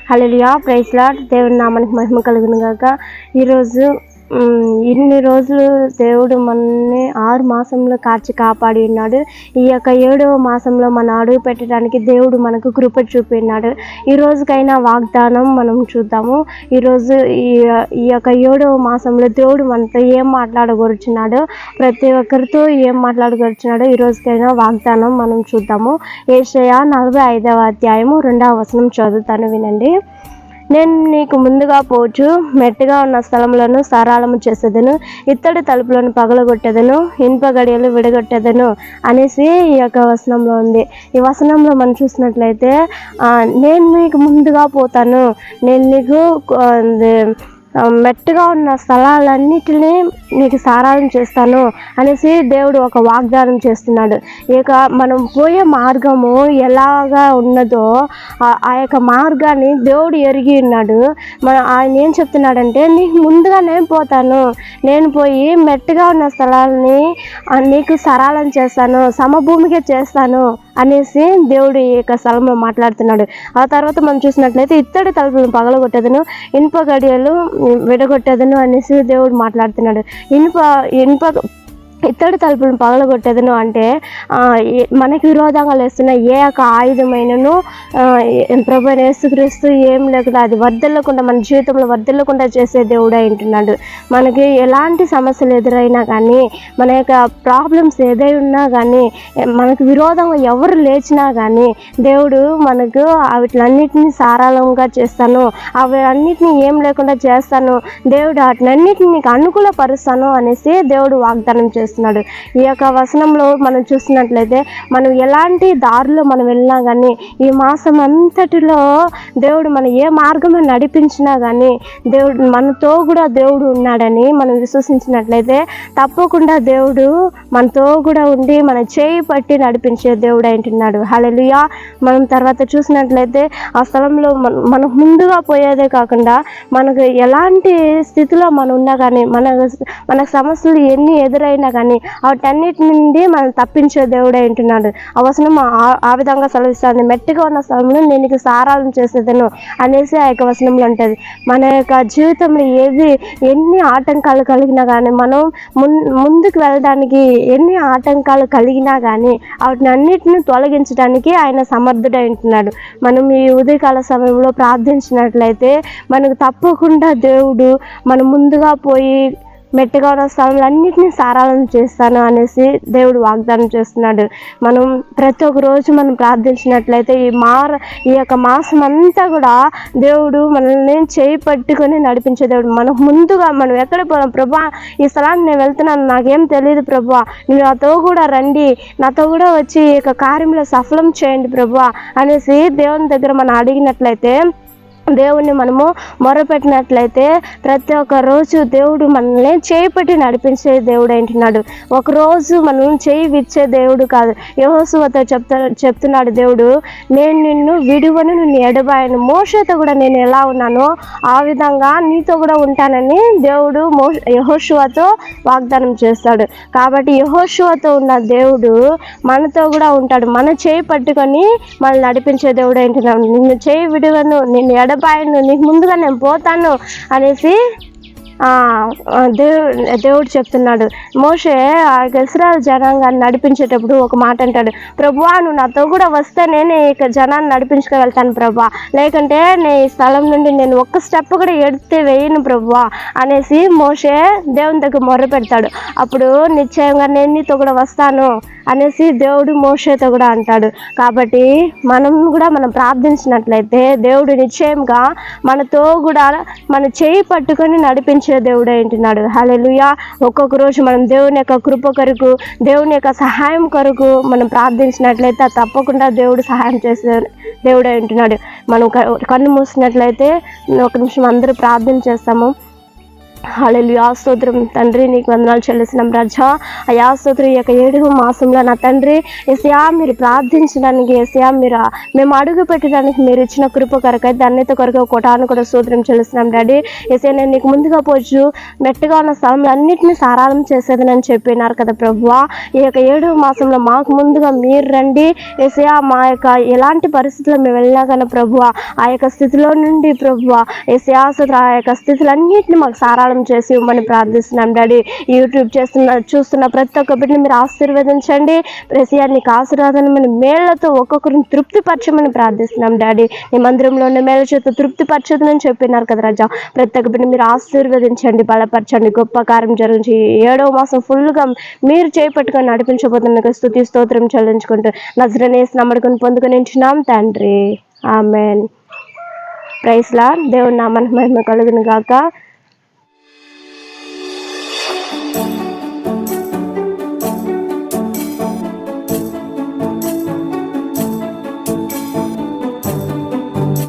హల్లెలూయా, praise lord. దేవుని నామానికి మహిమ కలుగును గాక. ఈరోజు ఇన్ని రోజులు దేవుడు మనల్ని 6 మాసంలో కాచి కాపాడి ఉన్నాడు. ఈ యొక్క 7వ మాసంలో మనం అడుగు పెట్టడానికి దేవుడు మనకు కృప చూపినాడు. ఈ రోజుకైనా వాగ్దానం మనం చూద్దాము. ఈరోజు ఈ యొక్క 7వ మాసంలో దేవుడు మనతో ఏం మాట్లాడగొరుచున్నాడో, ప్రతి ఒక్కరితో ఏం మాట్లాడగొరుచున్నాడో ఈ రోజుకైనా వాగ్దానం మనం చూద్దాము. యెషయా 45వ అధ్యాయము 2వ వచనం చదువుతాను, వినండి. నేను నీకు ముందుగా పోచు మెట్టుగా ఉన్న స్థలములను సరళము చేసేదను, ఇత్తడి తలుపులను పగలగొట్టేదను, ఇనుప గడియలు విడగొట్టేదను అనేసి ఈ యొక్క వచనంలో ఉంది. ఈ వచనంలో మనం చూసినట్లయితే నేను నీకు ముందుగా పోతాను, నేను నీకు మెట్టుగా ఉన్న స్థలాలన్నిటినీ నీకు సారాలను చేస్తాను అనేసి దేవుడు ఒక వాగ్దానం చేస్తున్నాడు. ఇక మనం పోయే మార్గము ఎలాగా ఉన్నదో ఆ యొక్క మార్గాన్ని దేవుడు ఎరిగి ఉన్నాడు. ఆయన ఏం చెప్తున్నాడంటే, నీకు ముందుగా నేను పోతాను, నేను పోయి మెట్టుగా ఉన్న స్థలాలని నీకు సరళం చేస్తాను, సమభూమిగా చేస్తాను అనేసి దేవుడు ఈ యొక్క స్థలంలో మాట్లాడుతున్నాడు. ఆ తర్వాత మనం చూసినట్లయితే ఇత్తడి తలుపులను పగలగొట్టేదను, ఇనుప గడియలు విడగొట్టేదను అనేసి దేవుడు మాట్లాడుతున్నాడు. ఇనుప ఇత్తడి తలుపులను పగలగొట్టేదను అంటే మనకి విరోధంగా లేస్తున్న ఏ యొక్క ఆయుధమైనను ప్రభు యేసుక్రీస్తు ఏం లేకుండా అది వర్ధిల్లకుండా, మన జీవితంలో వర్ధిల్లకుండా చేసే దేవుడు అంటున్నాడు. మనకి ఎలాంటి సమస్యలు ఎదురైనా కానీ, మన యొక్క ప్రాబ్లమ్స్ ఏదై ఉన్నా కానీ, మనకు విరోధంగా ఎవరు లేచినా కానీ దేవుడు మనకు వాటిలన్నిటిని సారాళంగా చేస్తాను, అవి అన్నిటినీ ఏం లేకుండా చేస్తాను, దేవుడు వాటినన్నిటిని నీకు అనుకూలపరుస్తాను అనేసి దేవుడు వాగ్దానం చేస్తున్నాడు. ఈ యొక్క వచనంలో మనం చూసినట్లయితే, మనం ఎలాంటి దారిలో మనం వెళ్ళినా కానీ, ఈ మాసం అంతటిలో దేవుడు మన ఏ మార్గంలో నడిపించినా కానీ దేవుడు మనతో కూడా దేవుడు ఉన్నాడని మనం విశ్వసించినట్లయితే తప్పకుండా దేవుడు మనతో కూడా ఉండి మన చేయి పట్టి నడిపించే దేవుడు అంటున్నాడు. హల్లెలూయా. మనం తర్వాత చూసినట్లయితే ఆ స్థలంలో మనం ముందుగా పోయేదే కాకుండా, మనకు ఎలాంటి స్థితిలో మనం ఉన్నా కానీ, మనకు సమస్యలు ఎన్ని ఎదురైనా కానీ వాటన్నిటి నుండి మనం తప్పించే దేవుడే అంటున్నాడు. ఆ వచనం ఆ విధంగా సెలవిస్తుంది. మెట్టుగా ఉన్న స్థలంలో నేను నీకు సారాలను చేసేదను అనేసి ఆ యొక్క వచనంలో ఉంటుంది. మన యొక్క జీవితంలో ఎన్ని ఆటంకాలు కలిగినా కానీ, మనం ముందుకు వెళ్ళడానికి ఎన్ని ఆటంకాలు కలిగినా కానీ వాటిని అన్నిటిని తొలగించడానికి ఆయన సమర్థుడు అంటున్నాడు. మనం ఈ ఉదయకాల సమయంలో ప్రార్థించినట్లయితే మనకు తప్పకుండా దేవుడు మనం ముందుగా పోయి మెట్టుగా ఉన్న స్థలంలన్నింటినీ సారాలను చేస్తాను అనేసి దేవుడు వాగ్దానం చేస్తున్నాడు. మనం ప్రతి ఒక్క రోజు మనం ప్రార్థించినట్లయితే ఈ యొక్క మాసం అంతా కూడా దేవుడు మనల్ని చేయి పట్టుకొని నడిపించే దేవుడు. మనం ముందుగా మనం ఎక్కడ పోదాం ప్రభా, ఈ స్థలాన్ని నేను వెళ్తున్నాను, నాకేం తెలియదు ప్రభా, మీరు నాతో కూడా రండి, నాతో కూడా వచ్చి ఈ యొక్క కార్యంలో సఫలం చేయండి ప్రభా అనేసి దేవుని దగ్గర మనం అడిగినట్లయితే, దేవుణ్ణి మనము మొరపెట్టినట్లయితే ప్రతి ఒక్క రోజు దేవుడు మనల్ని చేయి పెట్టి నడిపించే దేవుడు అంటున్నాడు. ఒకరోజు మనం చేయి విచ్చే దేవుడు కాదు. యెహోషువతో చెప్తున్నాడు దేవుడు, నేను నిన్ను విడువను, నిన్ను ఎడబాయను, మోషేతో కూడా నేను ఎలా ఉన్నానో ఆ విధంగా నీతో కూడా ఉంటానని దేవుడు యెహోషువతో వాగ్దానం చేస్తాడు. కాబట్టి యెహోషువతో ఉన్న దేవుడు మనతో కూడా ఉంటాడు. మన చేయి పట్టుకొని మనల్ని నడిపించే దేవుడు అంటున్నాడు. నిన్ను చేయి విడువను, నిన్ను ఎడబాయను, నీకు ముందుగా నేను పోతాను అనేసి దేవుడు చెప్తున్నాడు. మోషే ఆ ఇశ్రాయేలు జనాంగాన్ని నడిపించేటప్పుడు ఒక మాట అంటాడు, ప్రభువా నువ్వు నాతో కూడా వస్తే నేనే ఇక జనాన్ని నడిపించుకోగలుగుతాను ప్రభువా, లేకంటే నేను ఈ స్థలం నుండి నేను ఒక్క స్టెప్ కూడా ఎడితే వేయను ప్రభువా అనేసి మోషే దేవుని దగ్గర మొర్ర పెడతాడు. అప్పుడు నిశ్చయంగా నేను నీతో కూడా వస్తాను అనేసి దేవుడు మోషేతో కూడా అంటాడు. కాబట్టి మనం ప్రార్థించినట్లయితే దేవుడు నిశ్చయంగా మనతో కూడా మన చేయి పట్టుకొని నడిపించే దేవుడు అంటున్నాడు. హల్లెలూయా. ఒక్కొక్క రోజు మనం దేవుని యొక్క కృప కొరకు, దేవుని యొక్క సహాయం కొరకు మనం ప్రార్థించినట్లయితే తప్పకుండా దేవుడు సహాయం చేసే దేవుడు అంటున్నాడు. మనం కన్ను మూసినట్లయితే ఒక నిమిషం అందరూ ప్రార్థన చేస్తాము. హల్లెలూయా స్తోత్రం తండ్రి, నీకు వందనాలు చెల్లిస్తున్నాం రాజా. అయా స్తోత్రం, ఈ యొక్క 7వ మాసంలో నా తండ్రి యేసయ్యా మీరు ప్రార్థించడానికి, యేసయ్యా మేము అడుగు పెట్టడానికి మీరు ఇచ్చిన కృప కొరకై ధన్యత కొరకు కోటాను కూడా స్తోత్రం చెల్లిస్తున్నాం డాడీ. యేసయ్యా నేను నీకు ముందుగా పోవచ్చు మెట్టగా ఉన్న స్థలంలో అన్నింటినీ సారాళం చేసేదనని చెప్పినారు కదా ప్రభువా. ఈ యొక్క 7వ మాసంలో మాకు ముందుగా మీరు రండి యేసయ్యా. మా యొక్క ఎలాంటి పరిస్థితుల్లో మేము వెళ్ళినా కానీ ప్రభువా, ఆ యొక్క స్థితిలో నుండి ప్రభువా యేసయ్యా ఆ యొక్క స్థితులన్నింటినీ మాకు సారాళం చేసి ఇవ్వమని ప్రార్థిస్తున్నాం డాడీ. యూట్యూబ్ చూస్తున్న ప్రతి ఒక్క బిడ్డని మీరు ఆశీర్వదించండి. యేసయ్యా నీకు ఆశీర్వాదమైన మేళ్లతో ఒక్కొక్కరిని తృప్తిపరచమని ప్రార్థిస్తున్నాం డాడీ. నీ మందిరంలో ఉన్న మేళ్ళ చేత తృప్తిపరచదని చెప్పినారు కదా రాజా. ప్రతి ఒక్క బిడ్డని మీరు ఆశీర్వదించండి, బలపరచండి, గొప్ప కార్యం జరిగించి 7వ మాసం ఫుల్గా మీరు చేపట్టుకొని నడిపించబోతున్న స్తుతి స్తోత్రం చెల్లించుకుంటూ నజరేయుని యేసు నామమున పొందుకొని ఉంటున్నాం తండ్రి, ఆమేన్. Praise lord. దేవుని నామానికి మహిమ కలుగును గాక.